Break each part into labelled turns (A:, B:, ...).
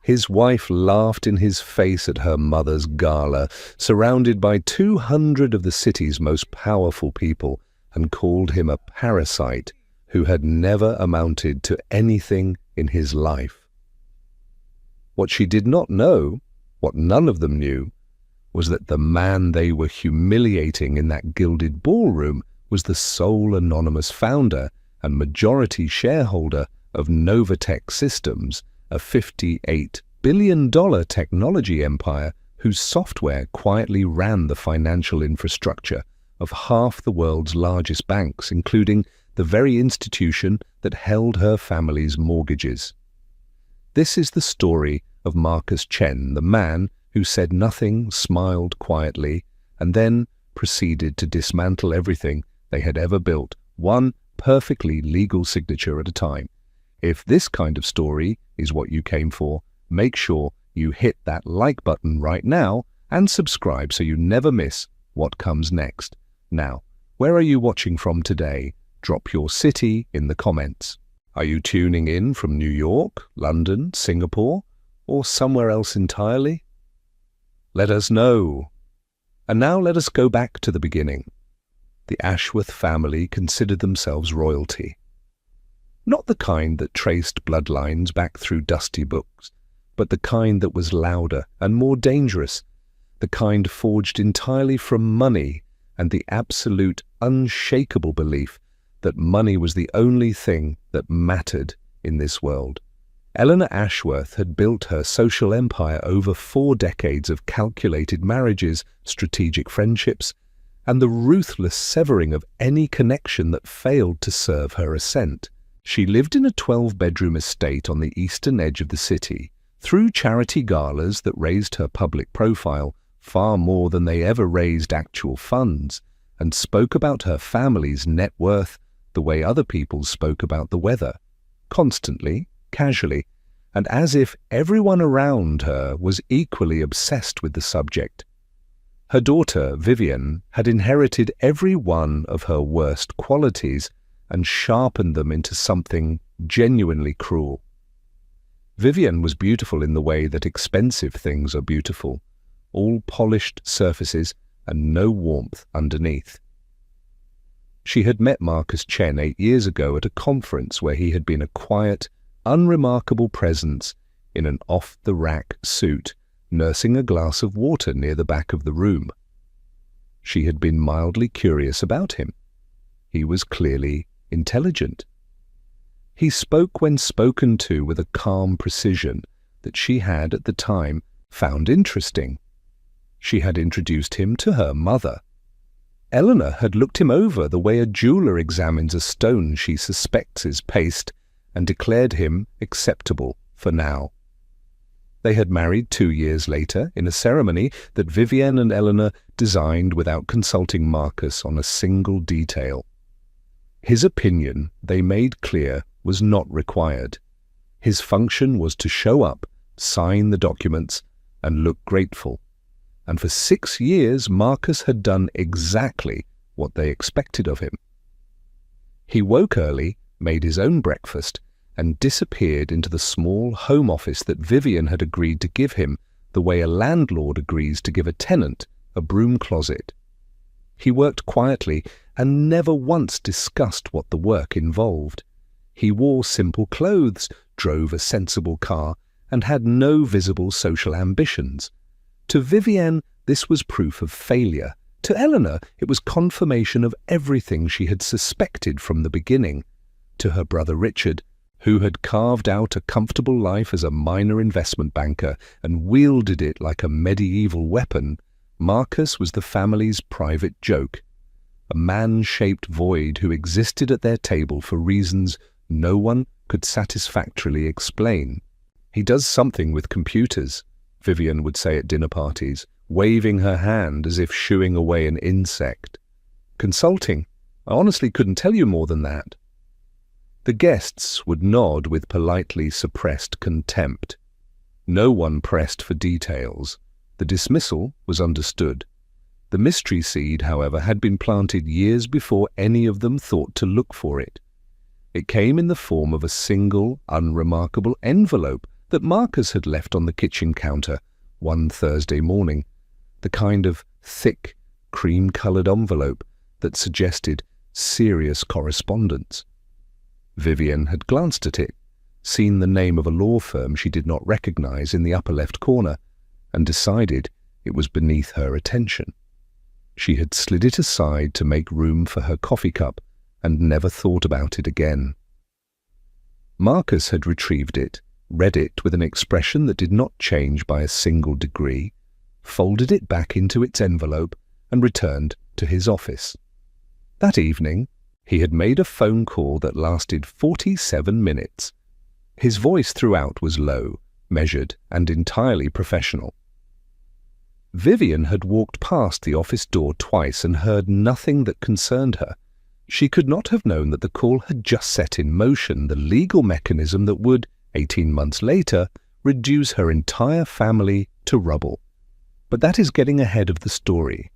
A: His wife laughed in his face at her mother's gala, surrounded by 200 of the city's most powerful people, and called him a parasite who had never amounted to anything in his life. What she did not know, what none of them knew, was that the man they were humiliating in that gilded ballroom was the sole anonymous founder and majority shareholder of Novatech Systems, a $58 billion technology empire whose software quietly ran the financial infrastructure of half the world's largest banks, including the very institution that held her family's mortgages. This is the story of Marcus Chen, the man who said nothing, smiled quietly, and then proceeded to dismantle everything they had ever built, one perfectly legal signature at a time. If this kind of story is what you came for, make sure you hit that like button right now and subscribe so you never miss what comes next. Now, where are you watching from today? Drop your city in the comments. Are you tuning in from New York, London, Singapore, or somewhere else entirely? Let us know. And now let us go back to the beginning. The Ashworth family considered themselves royalty. Not the kind that traced bloodlines back through dusty books, but the kind that was louder and more dangerous, the kind forged entirely from money and the absolute, unshakable belief that money was the only thing that mattered in this world. Eleanor Ashworth had built her social empire over 4 decades of calculated marriages, strategic friendships, and the ruthless severing of any connection that failed to serve her ascent. She lived in a 12-bedroom estate on the eastern edge of the city, through charity galas that raised her public profile far more than they ever raised actual funds, and spoke about her family's net worth the way other people spoke about the weather, constantly, casually, and as if everyone around her was equally obsessed with the subject. Her daughter, Vivian, had inherited every one of her worst qualities and sharpened them into something genuinely cruel. Vivian was beautiful in the way that expensive things are beautiful, all polished surfaces and no warmth underneath. She had met Marcus Chen 8 years ago at a conference where he had been a quiet, unremarkable presence in an off-the-rack suit, nursing a glass of water near the back of the room. She had been mildly curious about him. He was clearly intelligent. He spoke when spoken to with a calm precision that she had at the time found interesting. She had introduced him to her mother. Eleanor had looked him over the way a jeweler examines a stone she suspects is paste and declared him acceptable for now. They had married 2 years later in a ceremony that Vivian and Eleanor designed without consulting Marcus on a single detail. His opinion, they made clear, was not required. His function was to show up, sign the documents, and look grateful. And for 6 years, Marcus had done exactly what they expected of him. He woke early, made his own breakfast, and disappeared into the small home office that Vivian had agreed to give him the way a landlord agrees to give a tenant a broom closet. He worked quietly and never once discussed what the work involved. He wore simple clothes, drove a sensible car, and had no visible social ambitions. To Vivian, this was proof of failure. To Eleanor, it was confirmation of everything she had suspected from the beginning. To her brother Richard, who had carved out a comfortable life as a minor investment banker and wielded it like a medieval weapon, Marcus was the family's private joke, a man-shaped void who existed at their table for reasons no one could satisfactorily explain. "He does something with computers," Vivian would say at dinner parties, waving her hand as if shooing away an insect. "Consulting? I honestly couldn't tell you more than that." The guests would nod with politely suppressed contempt. No one pressed for details. The dismissal was understood. The mystery seed, however, had been planted years before any of them thought to look for it. It came in the form of a single, unremarkable envelope that Marcus had left on the kitchen counter one Thursday morning, the kind of thick, cream-coloured envelope that suggested serious correspondence. Vivian had glanced at it, seen the name of a law firm she did not recognize in the upper left corner, and decided it was beneath her attention. She had slid it aside to make room for her coffee cup and never thought about it again. Marcus had retrieved it, read it with an expression that did not change by a single degree, folded it back into its envelope, and returned to his office. That evening, he had made a phone call that lasted 47 minutes. His voice throughout was low, measured, and entirely professional. Vivian had walked past the office door twice and heard nothing that concerned her. She could not have known that the call had just set in motion the legal mechanism that would, 18 months later, reduce her entire family to rubble. But that is getting ahead of the story.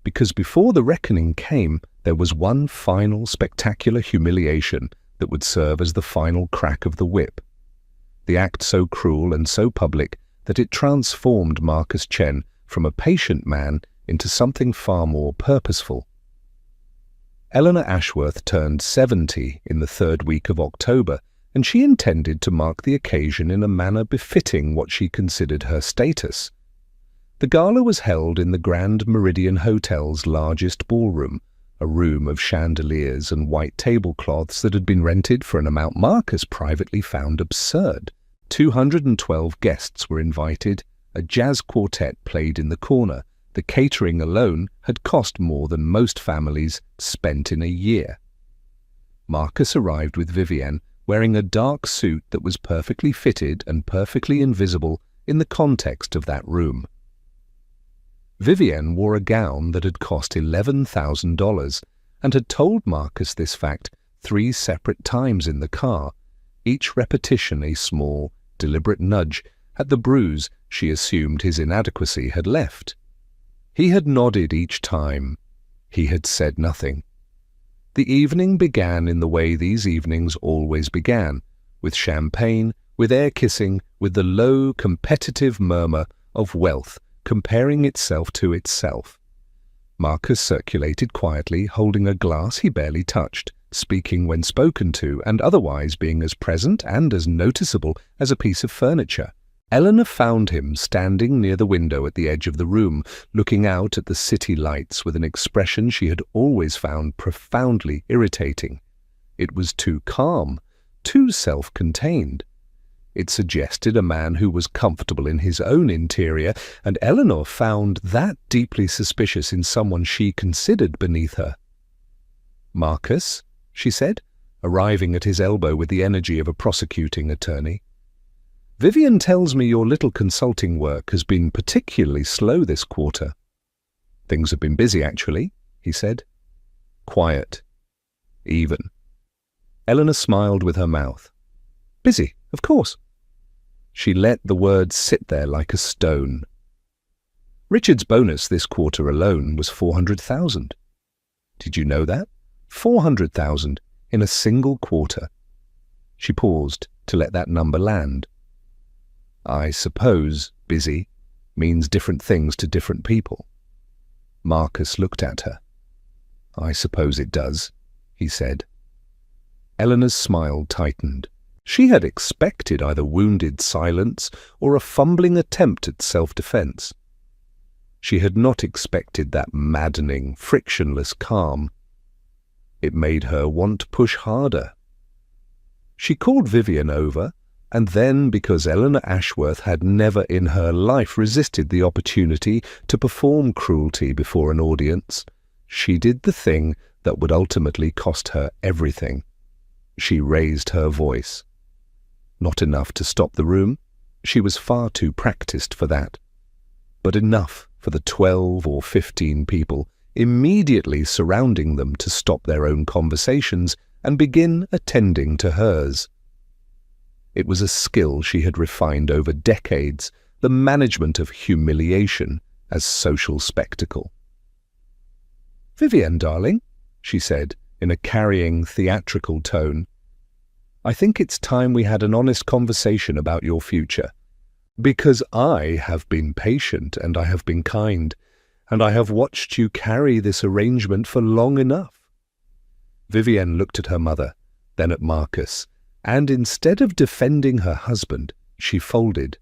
A: Because before the reckoning came, there was one final spectacular humiliation that would serve as the final crack of the whip. The act so cruel and so public that it transformed Marcus Chen from a patient man into something far more purposeful. Eleanor Ashworth turned 70 in the third week of October, and she intended to mark the occasion in a manner befitting what she considered her status. The gala was held in the Grand Meridian Hotel's largest ballroom, a room of chandeliers and white tablecloths that had been rented for an amount Marcus privately found absurd. 212 guests were invited, a jazz quartet played in the corner. The catering alone had cost more than most families spent in a year. Marcus arrived with Vivienne, wearing a dark suit that was perfectly fitted and perfectly invisible in the context of that room. Vivienne wore a gown that had cost $11,000 and had told Marcus this fact 3 separate times in the car, each repetition a small, deliberate nudge at the bruise she assumed his inadequacy had left. He had nodded each time. He had said nothing. The evening began in the way these evenings always began, with champagne, with air kissing, with the low, competitive murmur of wealth comparing itself to itself. Marcus circulated quietly, holding a glass he barely touched, speaking when spoken to, and otherwise being as present and as noticeable as a piece of furniture. Eleanor found him standing near the window at the edge of the room, looking out at the city lights with an expression she had always found profoundly irritating. It was too calm, too self-contained. It suggested a man who was comfortable in his own interior, and Eleanor found that deeply suspicious in someone she considered beneath her. "Marcus," she said, arriving at his elbow with the energy of a prosecuting attorney. "Vivian tells me your little consulting work has been particularly slow this quarter." "Things have been busy, actually," he said. "Quiet. Even." Eleanor smiled with her mouth. "Busy, of course." She let the words sit there like a stone. "Richard's bonus this quarter alone was $400,000. Did you know that? $400,000 in a single quarter." She paused to let that number land. "I suppose busy means different things to different people." Marcus looked at her. "I suppose it does," he said. Eleanor's smile tightened. She had expected either wounded silence or a fumbling attempt at self-defense. She had not expected that maddening, frictionless calm. It made her want to push harder. She called Vivian over, and then, because Eleanor Ashworth had never in her life resisted the opportunity to perform cruelty before an audience, she did the thing that would ultimately cost her everything. She raised her voice. Not enough to stop the room. She was far too practiced for that. But enough for the 12 or 15 people immediately surrounding them to stop their own conversations and begin attending to hers. It was a skill she had refined over decades, the management of humiliation as social spectacle. "Vivian, darling," she said in a carrying, theatrical tone. I think it's time we had an honest conversation about your future. Because I have been patient and I have been kind, and I have watched you carry this arrangement for long enough." Vivienne looked at her mother, then at Marcus, and instead of defending her husband, she folded,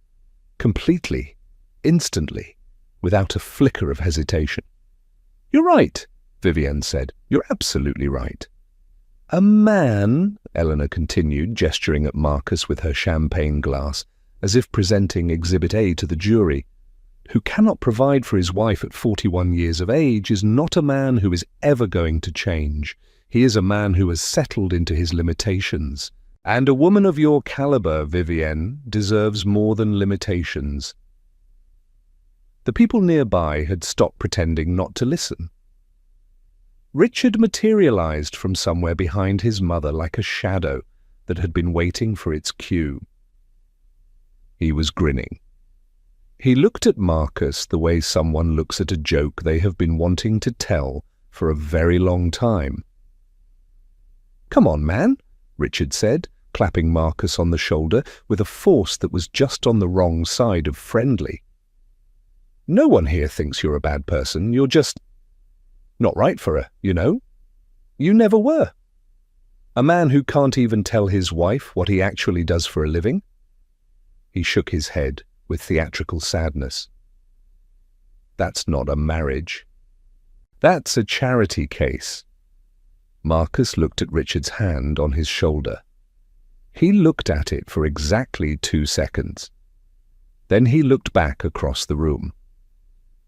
A: completely, instantly, without a flicker of hesitation. "You're right," Vivienne said. "You're absolutely right." "A man," Eleanor continued, gesturing at Marcus with her champagne glass, as if presenting Exhibit A to the jury, "who cannot provide for his wife at 41 years of age is not a man who is ever going to change. He is a man who has settled into his limitations. And a woman of your caliber, Vivienne, deserves more than limitations." The people nearby had stopped pretending not to listen. Richard materialized from somewhere behind his mother like a shadow that had been waiting for its cue. He was grinning. He looked at Marcus the way someone looks at a joke they have been wanting to tell for a very long time. "Come on, man," Richard said, clapping Marcus on the shoulder with a force that was just on the wrong side of friendly. "No one here thinks you're a bad person. You're just not right for her, you know? You never were. A man who can't even tell his wife what he actually does for a living." He shook his head with theatrical sadness. "That's not a marriage. That's a charity case." Marcus looked at Richard's hand on his shoulder. He looked at it for exactly 2 seconds. Then he looked back across the room.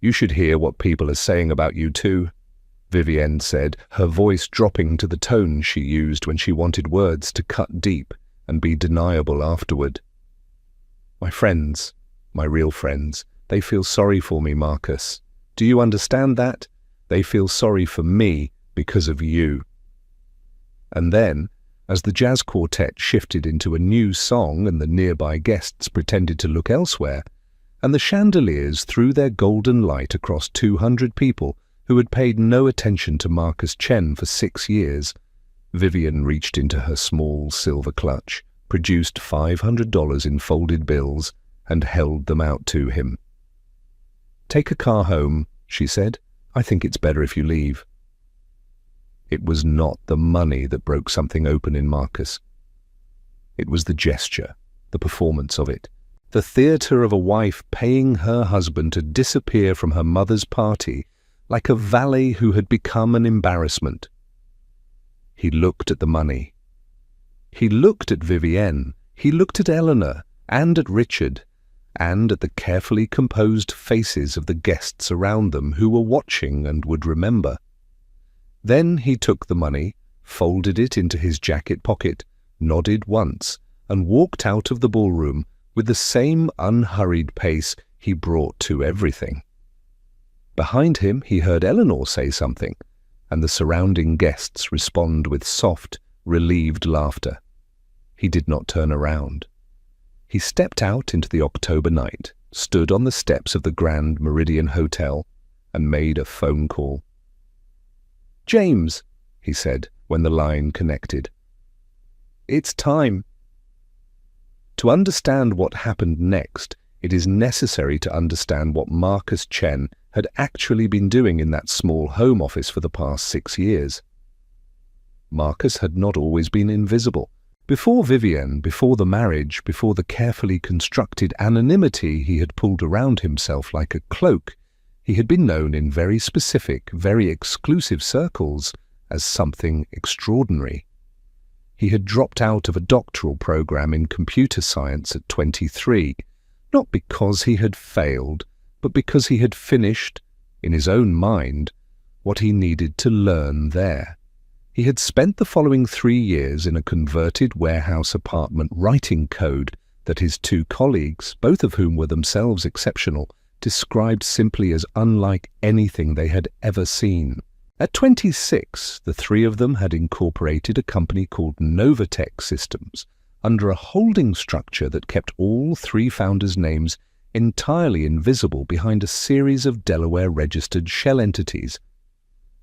A: "You should hear what people are saying about you too," Vivienne said, her voice dropping to the tone she used when she wanted words to cut deep and be deniable afterward. "My friends, my real friends, they feel sorry for me, Marcus. Do you understand that? They feel sorry for me because of you." And then, as the jazz quartet shifted into a new song and the nearby guests pretended to look elsewhere, and the chandeliers threw their golden light across 200 people who had paid no attention to Marcus Chen for 6 years, Vivienne reached into her small silver clutch, produced $500 in folded bills, and held them out to him. "Take a car home," she said. "I think it's better if you leave." It was not the money that broke something open in Marcus. It was the gesture, the performance of it, the theatre of a wife paying her husband to disappear from her mother's party like a valet who had become an embarrassment. He looked at the money. He looked at Vivienne. He looked at Eleanor and at Richard, and at the carefully composed faces of the guests around them who were watching and would remember. Then he took the money, folded it into his jacket pocket, nodded once, and walked out of the ballroom with the same unhurried pace he brought to everything. Behind him he heard Eleanor say something, and the surrounding guests respond with soft, relieved laughter. He did not turn around. He stepped out into the October night, stood on the steps of the Grand Meridian Hotel, and made a phone call. "James," he said when the line connected. "It's time." To understand what happened next, it is necessary to understand what Marcus Chen had actually been doing in that small home office for the past 6 years. Marcus had not always been invisible. Before Vivienne, before the marriage, before the carefully constructed anonymity he had pulled around himself like a cloak, he had been known in very specific, very exclusive circles as something extraordinary. He had dropped out of a doctoral program in computer science at 23, not because he had failed, but because he had finished, in his own mind, what he needed to learn there. He had spent the following 3 years in a converted warehouse apartment writing code that his 2 colleagues, both of whom were themselves exceptional, described simply as unlike anything they had ever seen. At 26, the 3 of them had incorporated a company called Novatech Systems under a holding structure that kept all 3 founders' names entirely invisible behind a series of Delaware-registered shell entities.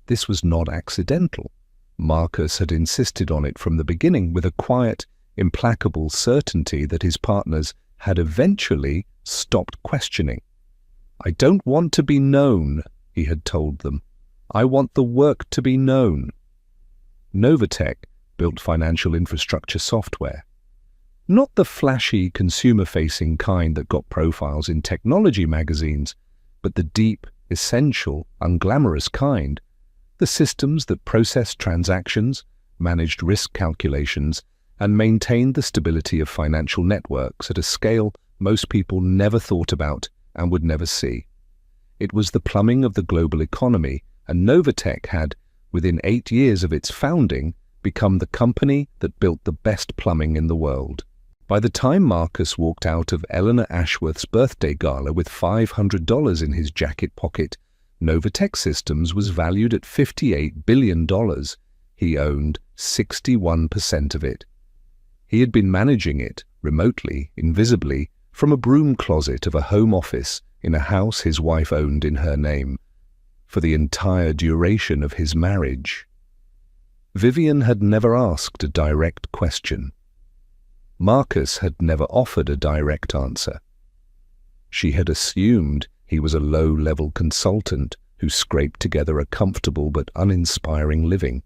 A: This was not accidental. Marcus had insisted on it from the beginning with a quiet, implacable certainty that his partners had eventually stopped questioning. "I don't want to be known," he had told them. "I want the work to be known." Novatech built financial infrastructure software. Not the flashy, consumer-facing kind that got profiles in technology magazines, but the deep, essential, unglamorous kind. The systems that processed transactions, managed risk calculations, and maintained the stability of financial networks at a scale most people never thought about and would never see. It was the plumbing of the global economy, and Novatech had, within 8 years of its founding, become the company that built the best plumbing in the world. By the time Marcus walked out of Eleanor Ashworth's birthday gala with $500 in his jacket pocket, Novatech Systems was valued at $58 billion. He owned 61% of it. He had been managing it, remotely, invisibly, from a broom closet of a home office in a house his wife owned in her name, for the entire duration of his marriage. Vivian had never asked a direct question. Marcus had never offered a direct answer. She had assumed he was a low-level consultant who scraped together a comfortable but uninspiring living.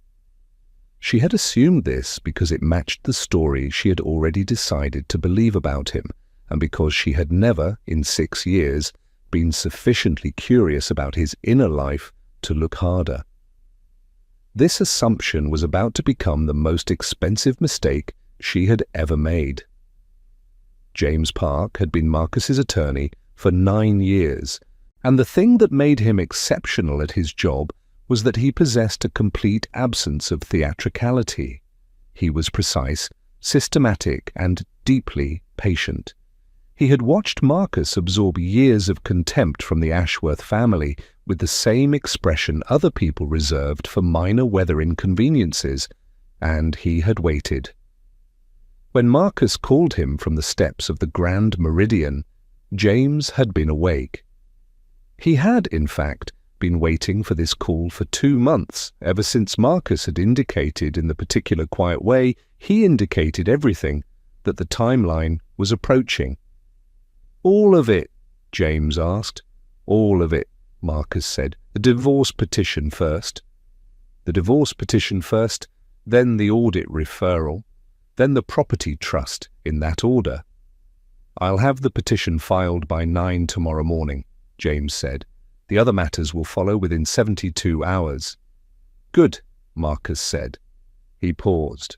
A: She had assumed this because it matched the story she had already decided to believe about him, and because she had never, in 6 years, been sufficiently curious about his inner life to look harder. This assumption was about to become the most expensive mistake she had ever made. James Park had been Marcus's attorney for 9 years, and the thing that made him exceptional at his job was that he possessed a complete absence of theatricality. He was precise, systematic, and deeply patient. He had watched Marcus absorb years of contempt from the Ashworth family with the same expression other people reserved for minor weather inconveniences, and he had waited. When Marcus called him from the steps of the Grand Meridian, James had been awake. He had, in fact, been waiting for this call for 2 months, ever since Marcus had indicated in the particular quiet way he indicated everything, that the timeline was approaching. "All of it?" James asked. "All of it," Marcus said. "The divorce petition first." "The divorce petition first, then the audit referral, then the property trust, in that order." "I'll have the petition filed by 9 tomorrow morning," James said. "The other matters will follow within 72 hours. "Good," Marcus said. He paused.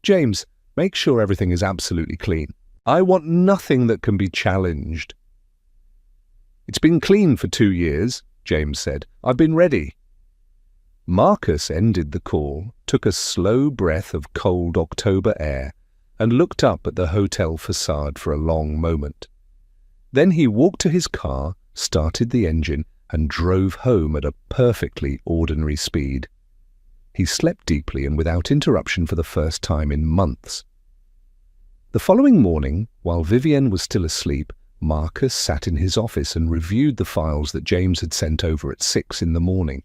A: "James, make sure everything is absolutely clean. I want nothing that can be challenged." "It's been clean for 2 years," James said. "I've been ready." Marcus ended the call, took a slow breath of cold October air, and looked up at the hotel facade for a long moment. Then he walked to his car, started the engine, and drove home at a perfectly ordinary speed. He slept deeply and without interruption for the first time in months. The following morning, while Vivienne was still asleep, Marcus sat in his office and reviewed the files that James had sent over at 6 in the morning.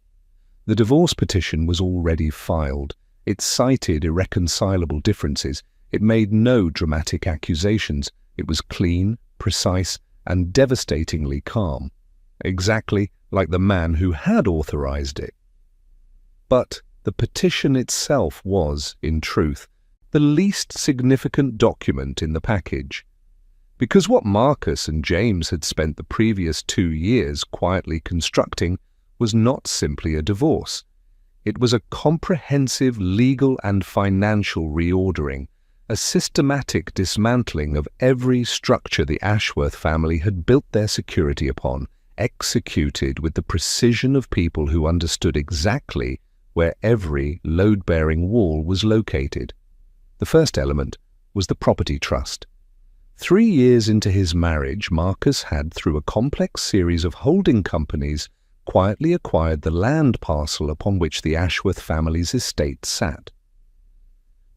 A: The divorce petition was already filed. It cited irreconcilable differences. It made no dramatic accusations. It was clean, precise, and devastatingly calm, exactly like the man who had authorized it. But the petition itself was, in truth, the least significant document in the package. Because what Marcus and James had spent the previous 2 years quietly constructing was not simply a divorce. It was a comprehensive legal and financial reordering, a systematic dismantling of every structure the Ashworth family had built their security upon, executed with the precision of people who understood exactly where every load-bearing wall was located. The first element was the property trust. 3 years into his marriage, Marcus had, through a complex series of holding companies, quietly acquired the land parcel upon which the Ashworth family's estate sat.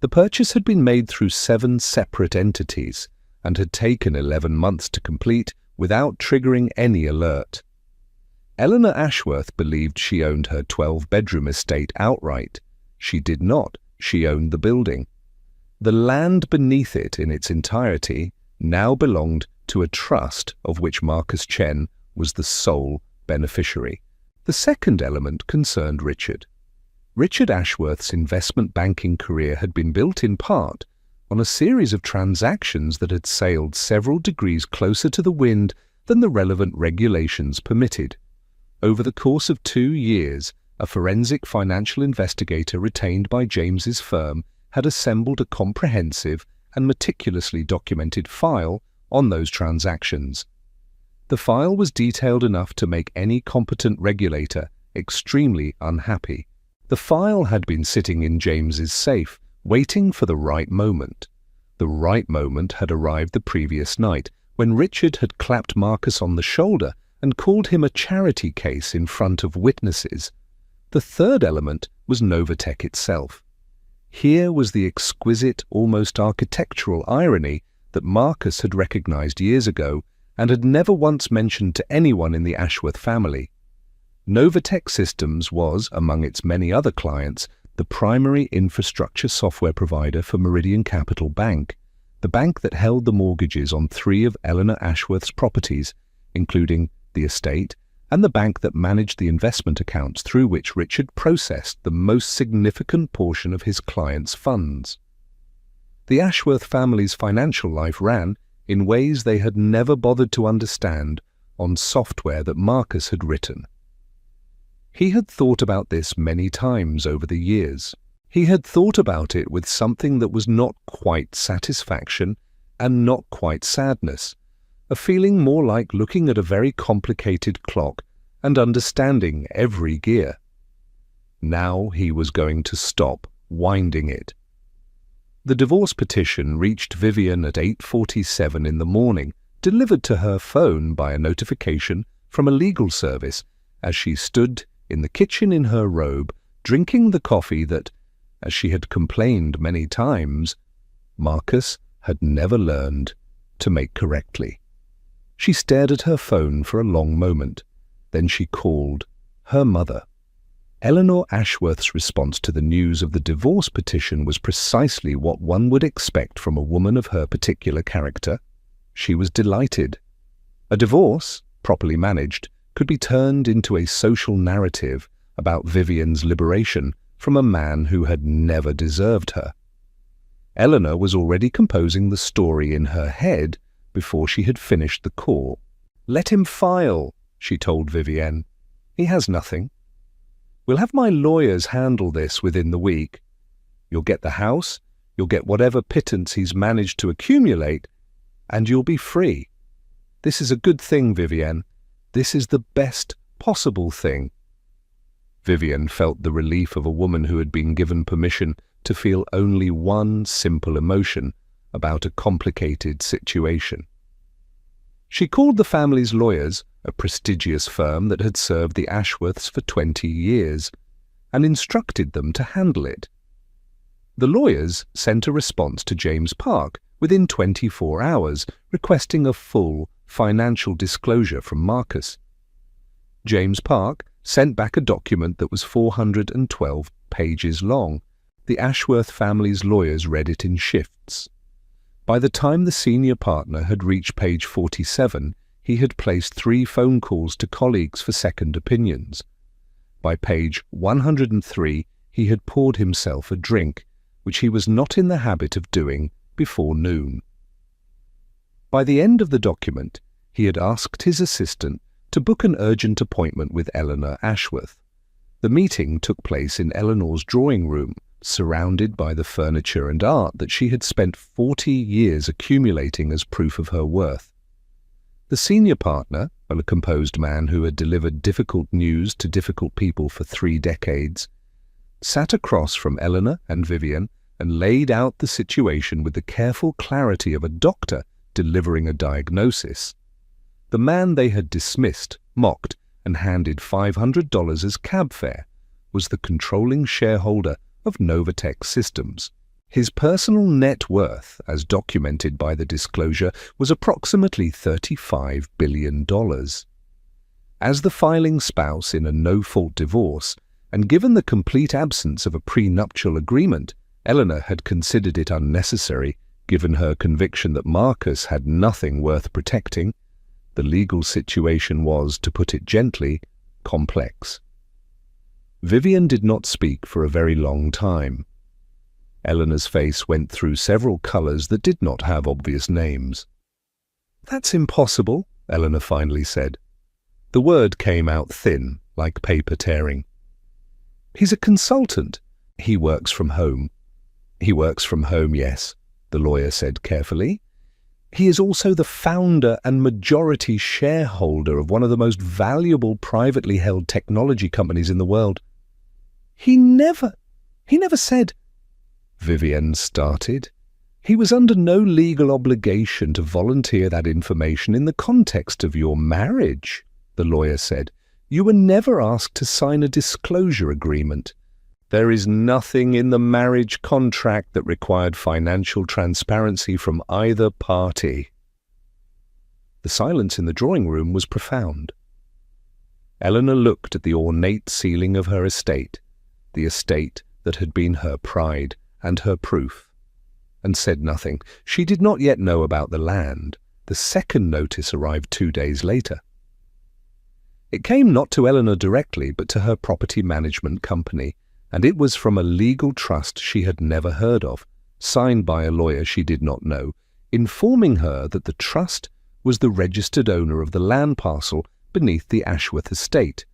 A: The purchase had been made through 7 separate entities and had taken 11 months to complete without triggering any alert. Eleanor Ashworth believed she owned her 12-bedroom estate outright. She did not. She owned the building. The land beneath it in its entirety now belonged to a trust of which Marcus Chen was the sole beneficiary. The second element concerned Richard. Richard Ashworth's investment banking career had been built in part on a series of transactions that had sailed several degrees closer to the wind than the relevant regulations permitted. Over the course of 2 years, a forensic financial investigator retained by James's firm had assembled a comprehensive and meticulously documented file on those transactions. The file was detailed enough to make any competent regulator extremely unhappy. The file had been sitting in James's safe, waiting for the right moment. The right moment had arrived the previous night, when Richard had clapped Marcus on the shoulder and called him a charity case in front of witnesses. The third element was Novatech itself. Here was the exquisite, almost architectural irony that Marcus had recognized years ago and had never once mentioned to anyone in the Ashworth family. Novatech Systems was, among its many other clients, the primary infrastructure software provider for Meridian Capital Bank, the bank that held the mortgages on 3 of Eleanor Ashworth's properties, including the estate, and the bank that managed the investment accounts through which Richard processed the most significant portion of his clients' funds. The Ashworth family's financial life ran, in ways they had never bothered to understand, on software that Marcus had written. He had thought about this many times over the years. He had thought about it with something that was not quite satisfaction and not quite sadness, a feeling more like looking at a very complicated clock and understanding every gear. Now he was going to stop winding it. The divorce petition reached Vivian at 8:47 in the morning, delivered to her phone by a notification from a legal service as she stood in the kitchen in her robe, drinking the coffee that, as she had complained many times, Marcus had never learned to make correctly. She stared at her phone for a long moment. Then she called her mother. Eleanor Ashworth's response to the news of the divorce petition was precisely what one would expect from a woman of her particular character. She was delighted. A divorce, properly managed, could be turned into a social narrative about Vivian's liberation from a man who had never deserved her. Eleanor was already composing the story in her head before she had finished the call. "Let him file," she told Vivian. "He has nothing. We'll have my lawyers handle this within the week. You'll get the house, you'll get whatever pittance he's managed to accumulate, and you'll be free. This is a good thing, Vivian. This is the best possible thing." Vivian felt the relief of a woman who had been given permission to feel only one simple emotion about a complicated situation. She called the family's lawyers, a prestigious firm that had served the Ashworths for 20 years, and instructed them to handle it. The lawyers sent a response to James Park within 24 hours, requesting a full financial disclosure from Marcus. James Park sent back a document that was 412 pages long. The Ashworth family's lawyers read it in shifts. By the time the senior partner had reached page 47, he had placed 3 phone calls to colleagues for second opinions. By page 103, he had poured himself a drink, which he was not in the habit of doing before noon. By the end of the document, he had asked his assistant to book an urgent appointment with Eleanor Ashworth. The meeting took place in Eleanor's drawing room, surrounded by the furniture and art that she had spent 40 years accumulating as proof of her worth. The senior partner, a composed man who had delivered difficult news to difficult people for 3 decades, sat across from Eleanor and Vivian and laid out the situation with the careful clarity of a doctor delivering a diagnosis. The man they had dismissed, mocked, and handed $500 as cab fare was the controlling shareholder of Novatech Systems. His personal net worth, as documented by the disclosure, was approximately $35 billion. As the filing spouse in a no-fault divorce, and given the complete absence of a prenuptial agreement, Eleanor had considered it unnecessary, given her conviction that Marcus had nothing worth protecting. The legal situation was, to put it gently, complex. Vivian did not speak for a very long time. Eleanor's face went through several colours that did not have obvious names. "That's impossible," Eleanor finally said. The word came out thin, like paper tearing. "He's a consultant. He works from home." "He works from home, yes," the lawyer said carefully. "He is also the founder and majority shareholder of one of the most valuable privately held technology companies in the world." He never said," Vivian started. "He was under no legal obligation to volunteer that information in the context of your marriage," the lawyer said. "You were never asked to sign a disclosure agreement. There is nothing in the marriage contract that required financial transparency from either party." The silence in the drawing room was profound. Eleanor looked at the ornate ceiling of her estate, the estate that had been her pride and her proof, and said nothing. She did not yet know about the land. The second notice arrived 2 days later. It came not to Eleanor directly, but to her property management company, and it was from a legal trust she had never heard of, signed by a lawyer she did not know, informing her that the trust was the registered owner of the land parcel beneath the Ashworth estate,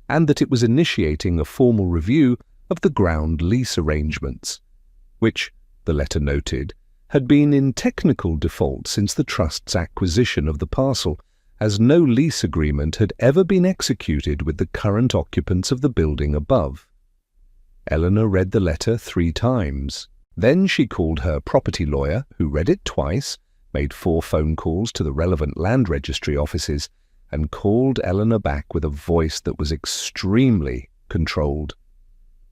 A: and that it was initiating a formal review of the ground lease arrangements, which, the letter noted, had been in technical default since the trust's acquisition of the parcel, as no lease agreement had ever been executed with the current occupants of the building above. Eleanor read the letter 3 times. Then she called her property lawyer, who read it twice, made 4 phone calls to the relevant land registry offices, and called Eleanor back with a voice that was extremely controlled.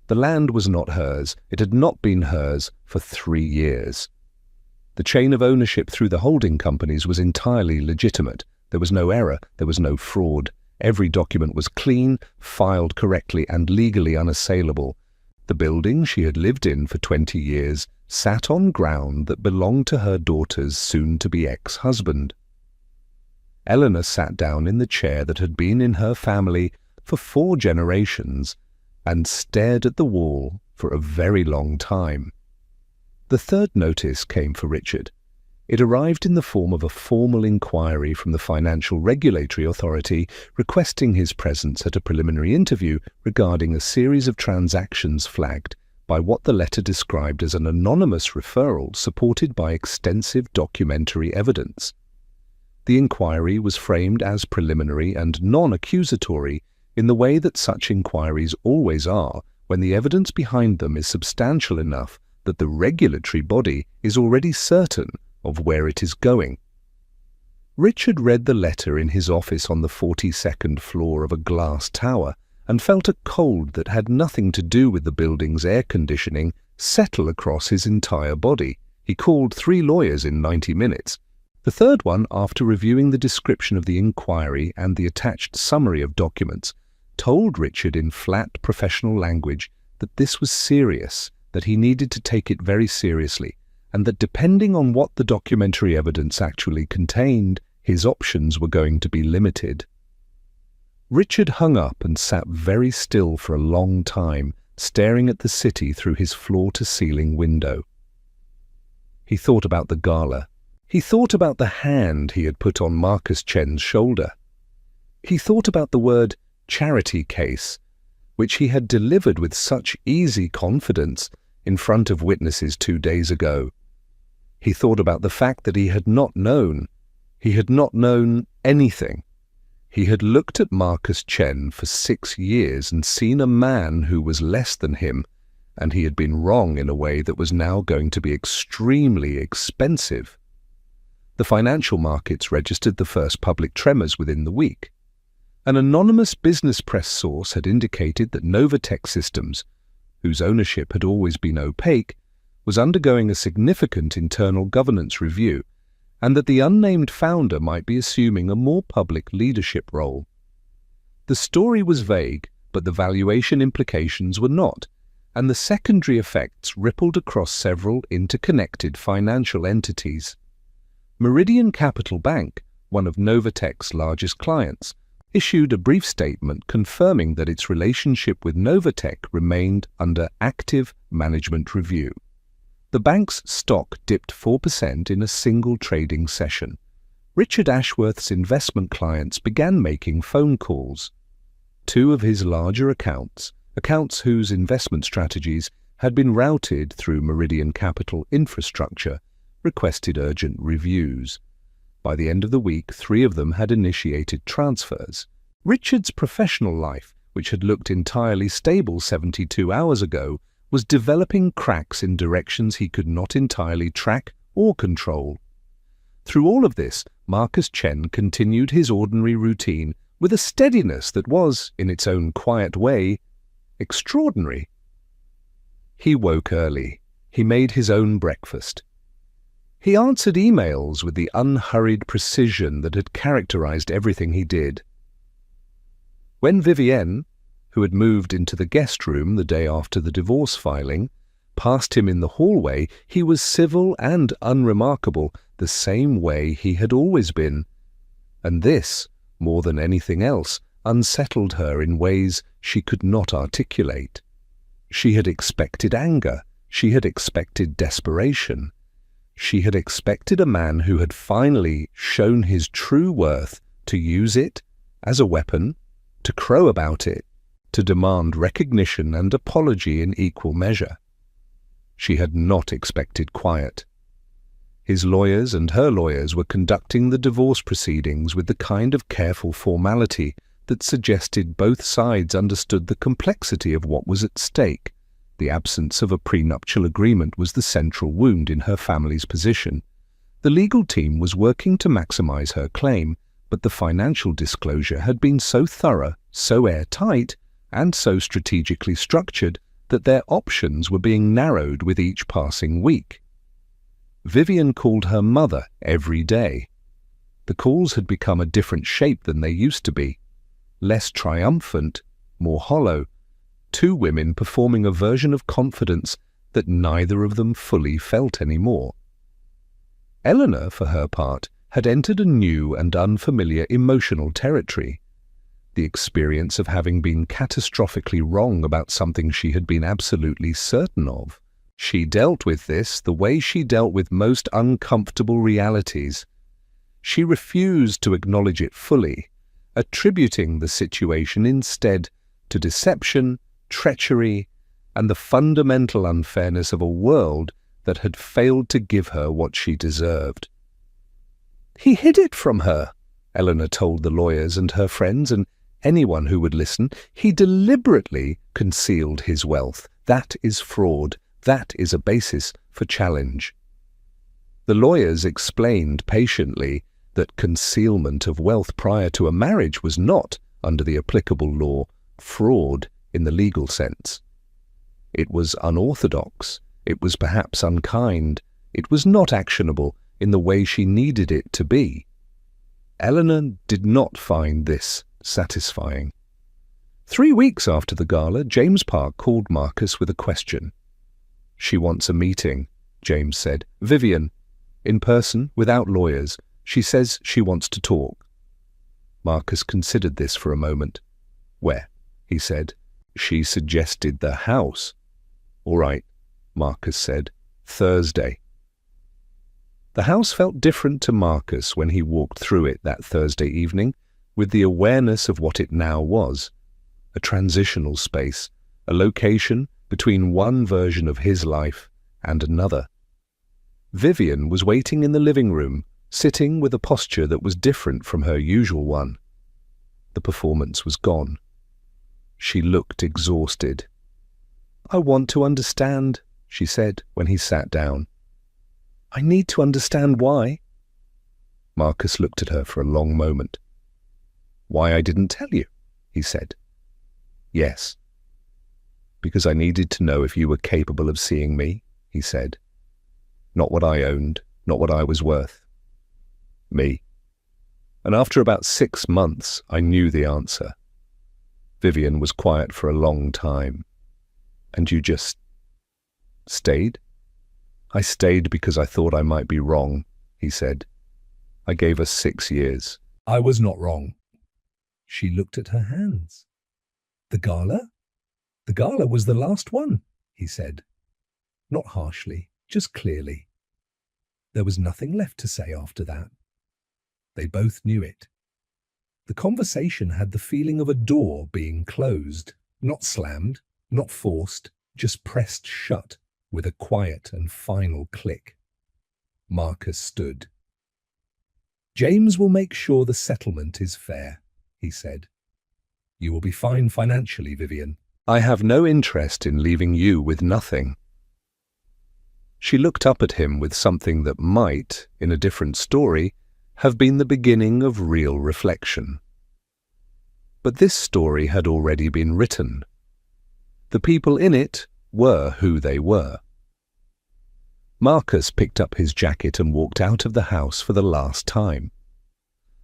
A: The land was not hers. It had not been hers for 3 years. The chain of ownership through the holding companies was entirely legitimate. There was no error. There was no fraud. Every document was clean, filed correctly, and legally unassailable. The building she had lived in for 20 years sat on ground that belonged to her daughter's soon-to-be ex-husband. Eleanor sat down in the chair that had been in her family for 4 generations and stared at the wall for a very long time. The third notice came for Richard. It arrived in the form of a formal inquiry from the Financial Regulatory Authority requesting his presence at a preliminary interview regarding a series of transactions flagged by what the letter described as an anonymous referral supported by extensive documentary evidence. The inquiry was framed as preliminary and non-accusatory in the way that such inquiries always are when the evidence behind them is substantial enough that the regulatory body is already certain of where it is going. Richard read the letter in his office on the 42nd floor of a glass tower and felt a cold that had nothing to do with the building's air conditioning settle across his entire body. He called 3 lawyers in 90 minutes. The third one, after reviewing the description of the inquiry and the attached summary of documents, told Richard in flat professional language that this was serious, that he needed to take it very seriously, and that depending on what the documentary evidence actually contained, his options were going to be limited. Richard hung up and sat very still for a long time, staring at the city through his floor-to-ceiling window. He thought about the gala. He thought about the hand he had put on Marcus Chen's shoulder. He thought about the word charity case, which he had delivered with such easy confidence in front of witnesses 2 days ago. He thought about the fact that he had not known anything. He had looked at Marcus Chen for 6 years and seen a man who was less than him, and he had been wrong in a way that was now going to be extremely expensive. The financial markets registered the first public tremors within the week. An anonymous business press source had indicated that Novatech Systems, whose ownership had always been opaque, was undergoing a significant internal governance review, and that the unnamed founder might be assuming a more public leadership role. The story was vague, but the valuation implications were not, and the secondary effects rippled across several interconnected financial entities. Meridian Capital Bank, one of Novatech's largest clients, issued a brief statement confirming that its relationship with Novatech remained under active management review. The bank's stock dipped 4% in a single trading session. Richard Ashworth's investment clients began making phone calls. Two of his larger accounts whose investment strategies had been routed through Meridian Capital infrastructure, requested urgent reviews. By the end of the week, 3 of them had initiated transfers. Richard's professional life, which had looked entirely stable 72 hours ago, was developing cracks in directions he could not entirely track or control. Through all of this, Marcus Chen continued his ordinary routine with a steadiness that was, in its own quiet way, extraordinary. He woke early. He made his own breakfast. He answered emails with the unhurried precision that had characterized everything he did. When Vivienne, who had moved into the guest room the day after the divorce filing, passed him in the hallway, he was civil and unremarkable, the same way he had always been. And this, more than anything else, unsettled her in ways she could not articulate. She had expected anger. She had expected desperation. She had expected a man who had finally shown his true worth to use it as a weapon, to crow about it, to demand recognition and apology in equal measure. She had not expected quiet. His lawyers and her lawyers were conducting the divorce proceedings with the kind of careful formality that suggested both sides understood the complexity of what was at stake. The absence of a prenuptial agreement was the central wound in her family's position. The legal team was working to maximize her claim, but the financial disclosure had been so thorough, so airtight, and so strategically structured that their options were being narrowed with each passing week. Vivienne called her mother every day. The calls had become a different shape than they used to be. Less triumphant, more hollow, 2 women performing a version of confidence that neither of them fully felt anymore. Eleanor, for her part, had entered a new and unfamiliar emotional territory. The experience of having been catastrophically wrong about something she had been absolutely certain of. She dealt with this the way she dealt with most uncomfortable realities. She refused to acknowledge it fully, attributing the situation instead to deception, treachery, and the fundamental unfairness of a world that had failed to give her what she deserved. "He hid it from her," Eleanor told the lawyers and her friends and anyone who would listen. "He deliberately concealed his wealth. That is fraud. That is a basis for challenge." The lawyers explained patiently that concealment of wealth prior to a marriage was not, under the applicable law, fraud in the legal sense. It was unorthodox. It was perhaps unkind. It was not actionable in the way she needed it to be. Eleanor did not find this satisfying. 3 weeks after the gala, James Park called Marcus with a question. "She wants a meeting," James said. "Vivienne, in person, without lawyers. She says she wants to talk." Marcus considered this for a moment. "Where?" he said. "She suggested the house." "All right," Marcus said. "Thursday." The house felt different to Marcus when he walked through it that Thursday evening, with the awareness of what it now was. A transitional space, a location between one version of his life and another. Vivienne was waiting in the living room, sitting with a posture that was different from her usual one. The performance was gone. She looked exhausted. "I want to understand," she said when he sat down. "I need to understand why." Marcus looked at her for a long moment. "Why I didn't tell you," he said. "Yes." "Because I needed to know if you were capable of seeing me," he said. "Not what I owned, not what I was worth. Me." And after about 6 months, I knew the answer. Vivienne was quiet for a long time. And you just stayed? I stayed because I thought I might be wrong, he said. I gave us 6 years.
B: I was not wrong. She looked at her hands. The gala? The gala was the last one, he said. Not harshly, just clearly. There was nothing left to say after that. They both knew it. The conversation had the feeling of a door being closed, not slammed, not forced, just pressed shut with a quiet and final click. Marcus stood. James will make sure the settlement is fair, he said. You will be fine financially, Vivian.
A: I have no interest in leaving you with nothing. She looked up at him with something that might, in a different story, have been the beginning of real reflection. But this story had already been written. The people in it were who they were. Marcus picked up his jacket and walked out of the house for the last time.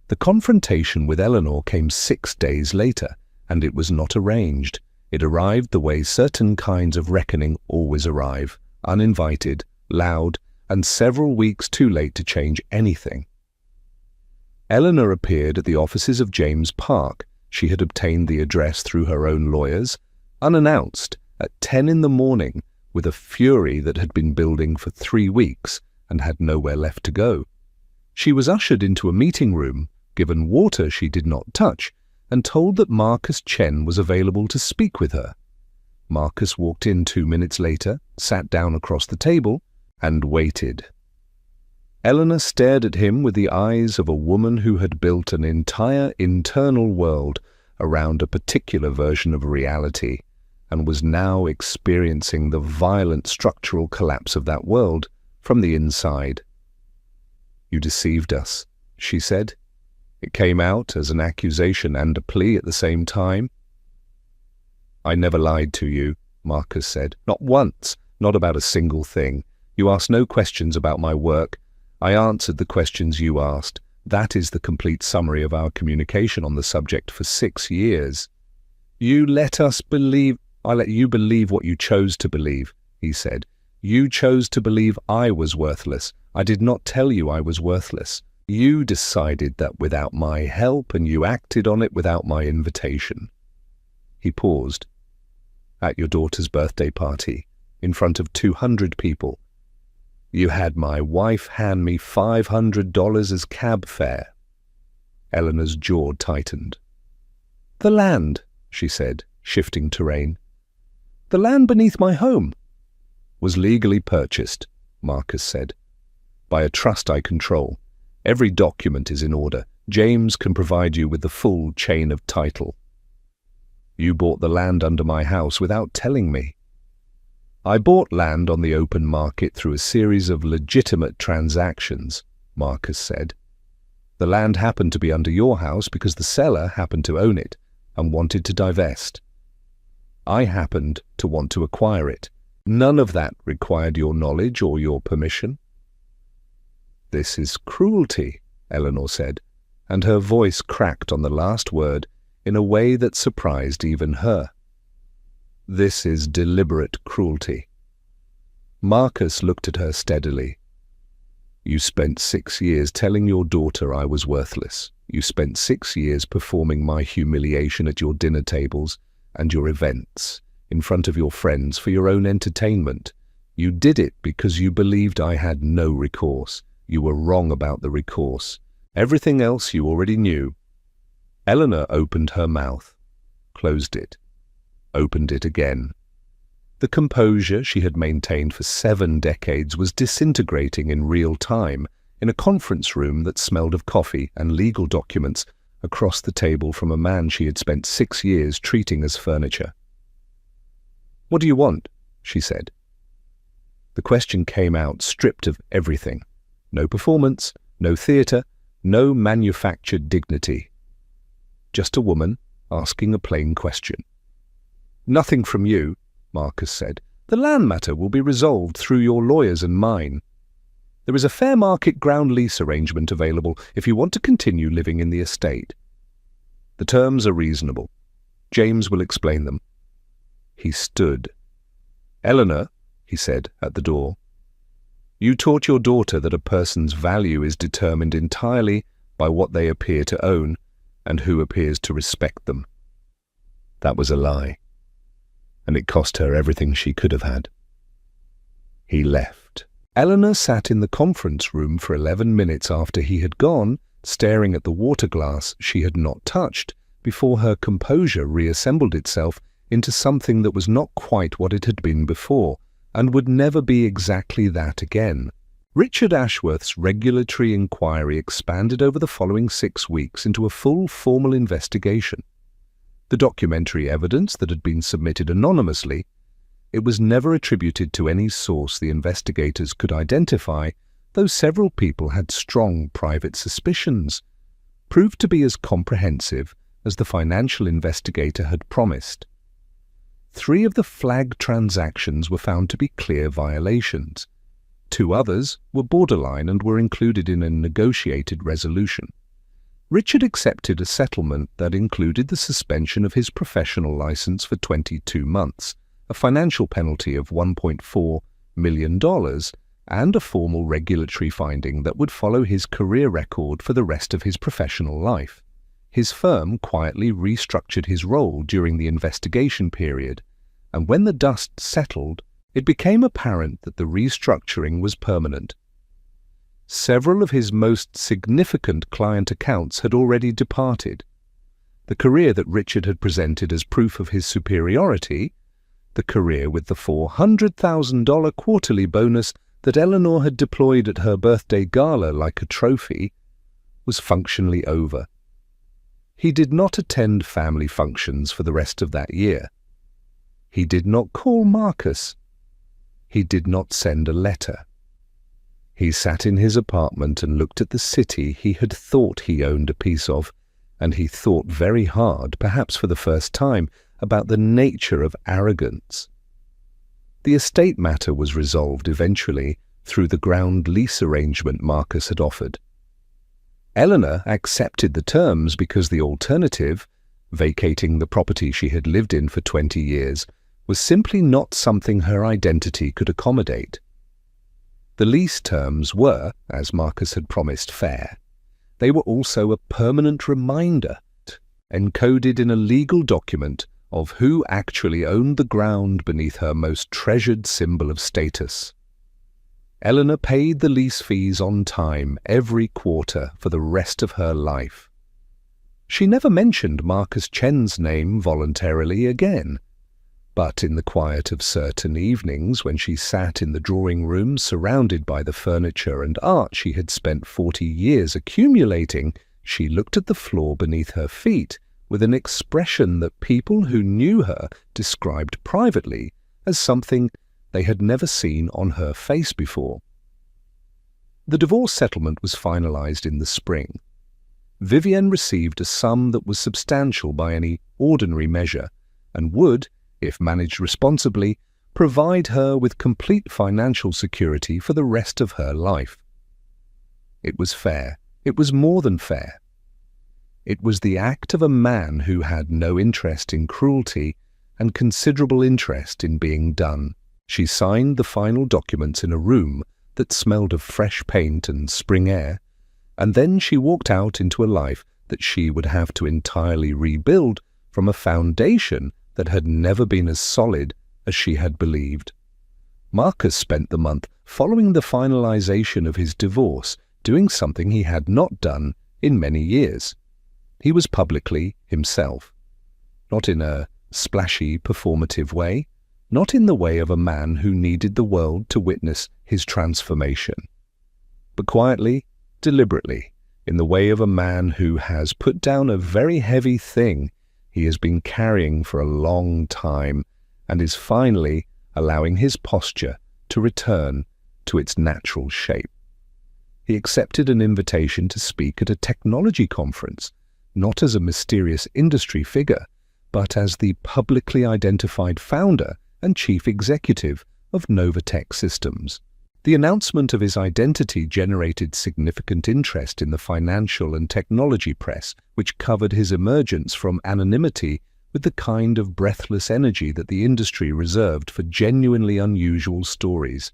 A: The confrontation with Eleanor came 6 days later, and it was not arranged. It arrived the way certain kinds of reckoning always arrive, uninvited, loud, and several weeks too late to change anything. Eleanor appeared at the offices of James Park. She had obtained the address through her own lawyers, unannounced, at 10 in the morning, with a fury that had been building for 3 weeks and had nowhere left to go. She was ushered into a meeting room, given water she did not touch, and told that Marcus Chen was available to speak with her. Marcus walked in 2 minutes later, sat down across the table, and waited. Eleanor stared at him with the eyes of a woman who had built an entire internal world around a particular version of reality, and was now experiencing the violent structural collapse of that world from the inside. You deceived us, she said. It came out as an accusation and a plea at the same time. I never lied to you, Marcus said. Not once, not about a single thing. You asked no questions about my work. I answered the questions you asked. That is the complete summary of our communication on the subject for 6 years. You let us believe... I let you believe what you chose to believe, he said. You chose to believe I was worthless. I did not tell you I was worthless. You decided that without my help, and you acted on it without my invitation. He paused. At your daughter's birthday party, in front of 200 people, you had my wife hand me $500 as cab fare. Eleanor's jaw tightened. The land, she said, shifting terrain. The land beneath my home was legally purchased, Marcus said, by a trust I control. Every document is in order. James can provide you with the full chain of title. You bought the land under my house without telling me. I bought land on the open market through a series of legitimate transactions, Marcus said. The land happened to be under your house because the seller happened to own it and wanted to divest. I happened to want to acquire it. None of that required your knowledge or your permission. This is cruelty, Eleanor said, and her voice cracked on the last word in a way that surprised even her. This is deliberate cruelty. Marcus looked at her steadily. You spent 6 years telling your daughter I was worthless. You spent 6 years performing my humiliation at your dinner tables and your events, in front of your friends for your own entertainment. You did it because you believed I had no recourse. You were wrong about the recourse. Everything else you already knew. Eleanor opened her mouth, closed it, opened it again. The composure she had maintained for 7 decades was disintegrating in real time in a conference room that smelled of coffee and legal documents across the table from a man she had spent 6 years treating as furniture. What do you want? She said. The question came out stripped of everything. No performance, no theatre, no manufactured dignity. Just a woman asking a plain question. Nothing from you, Marcus said. The land matter will be resolved through your lawyers and mine. There is a fair market ground lease arrangement available if you want to continue living in the estate. The terms are reasonable. James will explain them. He stood. "Eleanor," he said at the door, "you taught your daughter that a person's value is determined entirely by what they appear to own and who appears to respect them. That was a lie, and it cost her everything she could have had." He left. Eleanor sat in the conference room for 11 minutes after he had gone, staring at the water glass she had not touched, before her composure reassembled itself into something that was not quite what it had been before, and would never be exactly that again. Richard Ashworth's regulatory inquiry expanded over the following 6 weeks into a full formal investigation. The documentary evidence that had been submitted anonymously, it was never attributed to any source the investigators could identify, though several people had strong private suspicions, proved to be as comprehensive as the financial investigator had promised. 3 of the flagged transactions were found to be clear violations. 2 others were borderline and were included in a negotiated resolution. Richard accepted a settlement that included the suspension of his professional license for 22 months, a financial penalty of $1.4 million, and a formal regulatory finding that would follow his career record for the rest of his professional life. His firm quietly restructured his role during the investigation period, and when the dust settled, it became apparent that the restructuring was permanent. Several of his most significant client accounts had already departed. The career that Richard had presented as proof of his superiority, the career with the $400,000 quarterly bonus that Eleanor had deployed at her birthday gala like a trophy, was functionally over. He did not attend family functions for the rest of that year. He did not call Marcus. He did not send a letter. He sat in his apartment and looked at the city he had thought he owned a piece of, and he thought very hard, perhaps for the first time, about the nature of arrogance. The estate matter was resolved eventually through the ground lease arrangement Marcus had offered. Eleanor accepted the terms because the alternative, vacating the property she had lived in for 20 years, was simply not something her identity could accommodate. The lease terms were, as Marcus had promised, fair. They were also a permanent reminder, encoded in a legal document, of who actually owned the ground beneath her most treasured symbol of status. Eleanor paid the lease fees on time every quarter for the rest of her life. She never mentioned Marcus Chen's name voluntarily again, but in the quiet of certain evenings when she sat in the drawing room surrounded by the furniture and art she had spent 40 years accumulating, she looked at the floor beneath her feet with an expression that people who knew her described privately as something they had never seen on her face before. The divorce settlement was finalized in the spring. Vivienne received a sum that was substantial by any ordinary measure and would, if managed responsibly, provide her with complete financial security for the rest of her life. It was fair. It was more than fair. It was the act of a man who had no interest in cruelty and considerable interest in being done. She signed the final documents in a room that smelled of fresh paint and spring air, and then she walked out into a life that she would have to entirely rebuild from a foundation that had never been as solid as she had believed. Marcus spent the month following the finalization of his divorce doing something he had not done in many years. He was publicly himself, not in a splashy, performative way, not in the way of a man who needed the world to witness his transformation, but quietly, deliberately, in the way of a man who has put down a very heavy thing he has been carrying for a long time and is finally allowing his posture to return to its natural shape. He accepted an invitation to speak at a technology conference, not as a mysterious industry figure, but as the publicly identified founder and chief executive of Novatech Systems. The announcement of his identity generated significant interest in the financial and technology press, which covered his emergence from anonymity with the kind of breathless energy that the industry reserved for genuinely unusual stories.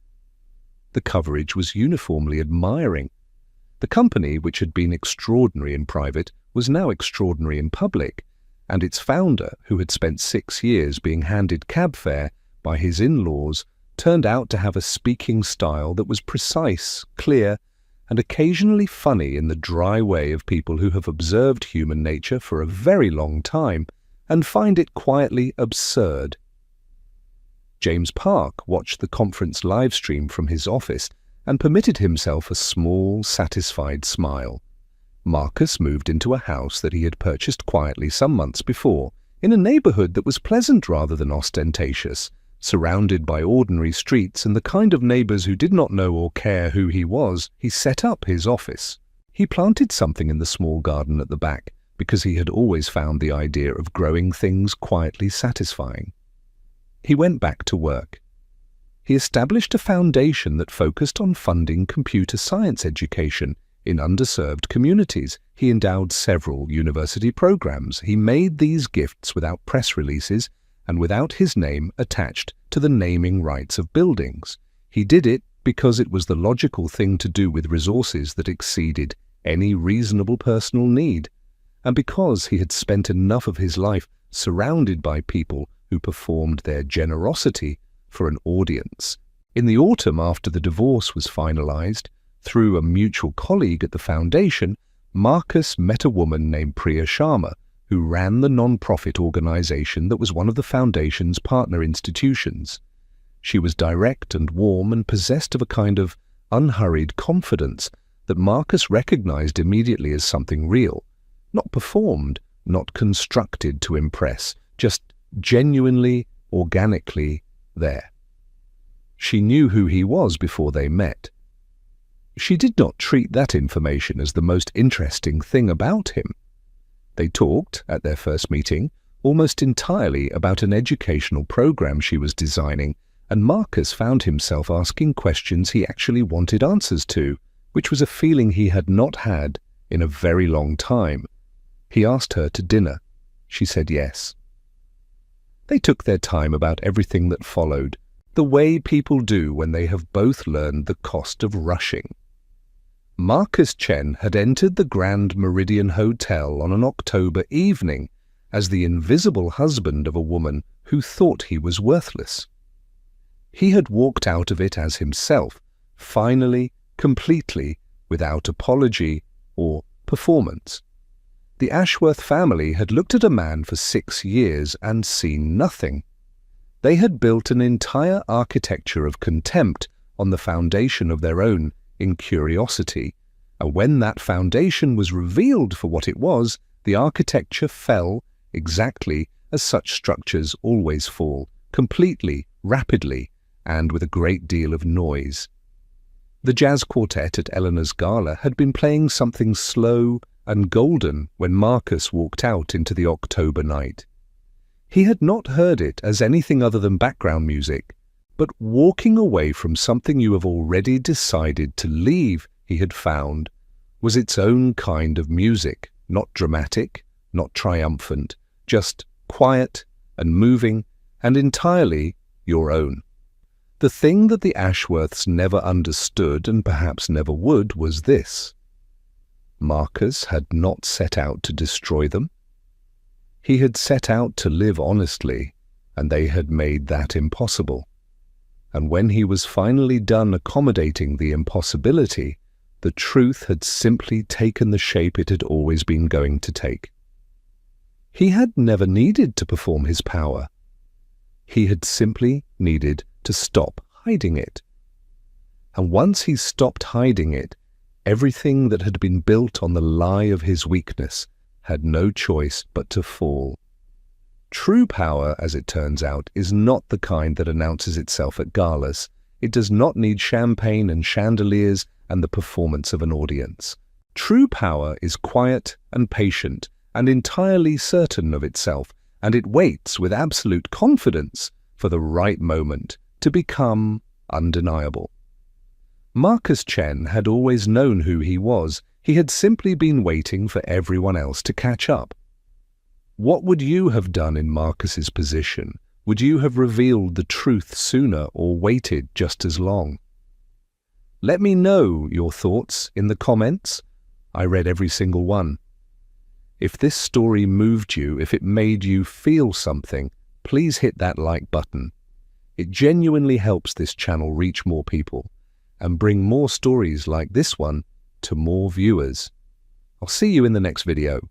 A: The coverage was uniformly admiring. The company, which had been extraordinary in private, was now extraordinary in public, and its founder, who had spent 6 years being handed cab fare by his in-laws, turned out to have a speaking style that was precise, clear, and occasionally funny in the dry way of people who have observed human nature for a very long time and find it quietly absurd. James Park watched the conference live stream from his office and permitted himself a small, satisfied smile. Marcus moved into a house that he had purchased quietly some months before, in a neighborhood that was pleasant rather than ostentatious, surrounded by ordinary streets and the kind of neighbors who did not know or care who he was. He set up his office. He planted something in the small garden at the back, because he had always found the idea of growing things quietly satisfying. He went back to work. He established a foundation that focused on funding computer science education in underserved communities. He endowed several university programs. He made these gifts without press releases and without his name attached to the naming rights of buildings. He did it because it was the logical thing to do with resources that exceeded any reasonable personal need, and because he had spent enough of his life surrounded by people who performed their generosity for an audience. In the autumn, after the divorce was finalized, through a mutual colleague at the foundation, Marcus met a woman named Priya Sharma, who ran the non-profit organization that was one of the foundation's partner institutions. She was direct and warm and possessed of a kind of unhurried confidence that Marcus recognized immediately as something real, not performed, not constructed to impress, just genuinely, organically there. She knew who he was before they met. She did not treat that information as the most interesting thing about him. They talked, at their first meeting, almost entirely about an educational program she was designing, and Marcus found himself asking questions he actually wanted answers to, which was a feeling he had not had in a very long time. He asked her to dinner. She said yes. They took their time about everything that followed, the way people do when they have both learned the cost of rushing. Marcus Chen had entered the Grand Meridian Hotel on an October evening as the invisible husband of a woman who thought he was worthless. He had walked out of it as himself, finally, completely, without apology or performance. The Ashworth family had looked at a man for 6 years and seen nothing. They had built an entire architecture of contempt on the foundation of their own incuriosity, and when that foundation was revealed for what it was, the architecture fell exactly as such structures always fall, completely, rapidly, and with a great deal of noise. The jazz quartet at Eleanor's gala had been playing something slow and golden when Marcus walked out into the October night. He had not heard it as anything other than background music, but walking away from something you have already decided to leave, he had found, was its own kind of music, not dramatic, not triumphant, just quiet and moving and entirely your own. The thing that the Ashworths never understood and perhaps never would was this. Marcus had not set out to destroy them. He had set out to live honestly, and they had made that impossible. And when he was finally done accommodating the impossibility, the truth had simply taken the shape it had always been going to take. He had never needed to perform his power. He had simply needed to stop hiding it. And once he stopped hiding it, everything that had been built on the lie of his weakness had no choice but to fall. True power, as it turns out, is not the kind that announces itself at galas. It does not need champagne and chandeliers and the performance of an audience. True power is quiet and patient and entirely certain of itself, and it waits with absolute confidence for the right moment to become undeniable. Marcus Chen had always known who he was. He had simply been waiting for everyone else to catch up. What would you have done in Marcus's position? Would you have revealed the truth sooner or waited just as long? Let me know your thoughts in the comments. I read every single one. If this story moved you, if it made you feel something, please hit that like button. It genuinely helps this channel reach more people and bring more stories like this one to more viewers. I'll see you in the next video.